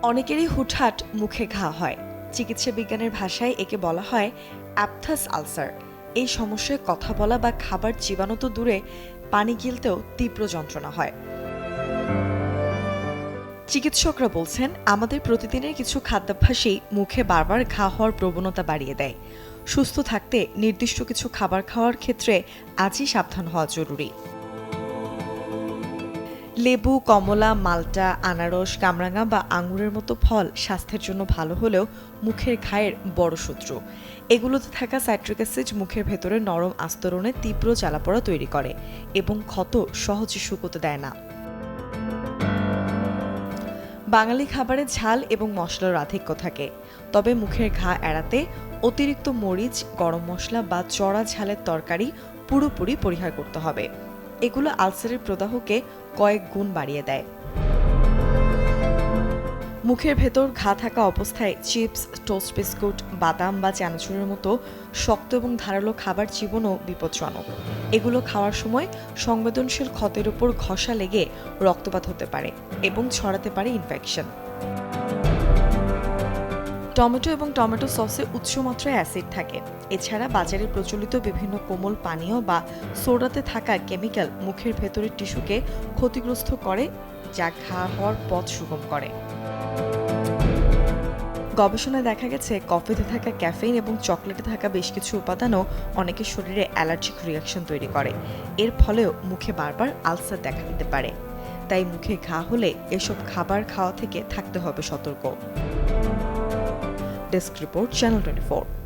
অনেকেরই হুটহাট মুখে ঘা হয়। চিকিৎসা বিজ্ঞানের ভাষায় একে বলা হয় অ্যাপথাস আলসার। এই সমস্যায় কথা বলা বা খাবার চিবানো তো দূরে, পানি গিলতেও তীব্র যন্ত্রণা হয়। চিকিৎসকরা বলছেন, আমাদের প্রতিদিনের কিছু খাদ্যাভ্যাসই মুখে বারবার ঘা হওয়ার প্রবণতা বাড়িয়ে দেয়। সুস্থ থাকতে নির্দিষ্ট কিছু খাবার খাওয়ার ক্ষেত্রে আজই সাবধান হওয়া জরুরি। লেবু, কমলা, মাল্টা, আনারস, কামরাঙা বা আঙুরের মতো ফল স্বাস্থ্যের জন্য ভালো হলেও মুখের ঘায়ের বড় শত্রু। এগুলোতে থাকা সাইট্রিক অ্যাসিড মুখের ভেতরে নরম আস্তরণে তীব্র জ্বালাপোড়া তৈরি করে এবং ক্ষত সহজে শুকোতে দেয় না। বাঙালি খাবারে ঝাল এবং মশলার আধিক্য থাকে, তবে মুখের ঘা এড়াতে অতিরিক্ত মরিচ, গরম মশলা বা চড়া ঝালের তরকারি পুরোপুরি পরিহার করতে হবে। এগুলো আলসারের প্রদাহকে কয়েক গুণ বাড়িয়ে দেয়। মুখের ভেতর ঘা থাকা অবস্থায় চিপস, টোস্ট বিস্কুট, বাদাম বা চানাচুরের মতো শক্ত এবং ধারালো খাবার চিবানো বিপজ্জনক। এগুলো খাওয়ার সময় সংবেদনশীল ক্ষতের উপর ঘষা লেগে রক্তপাত হতে পারে এবং ছড়াতে পারে ইনফেকশন। টমেটো এবং টমেটো সসে উচ্চ মাত্রায় অ্যাসিড থাকে। এছাড়া বাজারে প্রচলিত বিভিন্ন কোমল পানীয় বা সোডাতে থাকা কেমিক্যাল মুখের ভেতরের টিস্যুকে ক্ষতিগ্রস্ত করে, যা ঘা হওয়ার পথ সুগম করে। গবেষণায় দেখা গেছে, কফিতে থাকা ক্যাফেইন এবং চকলেটে থাকা বেশ কিছু উপাদানও অনেকের শরীরে অ্যালার্জিক রিয়াকশন তৈরি করে। এর ফলেও মুখে বারবার আলসার দেখা দিতে পারে। তাই মুখে ঘা হলে এসব খাবার খাওয়া থেকে থাকতে হবে সতর্ক। Desk report, channel 24।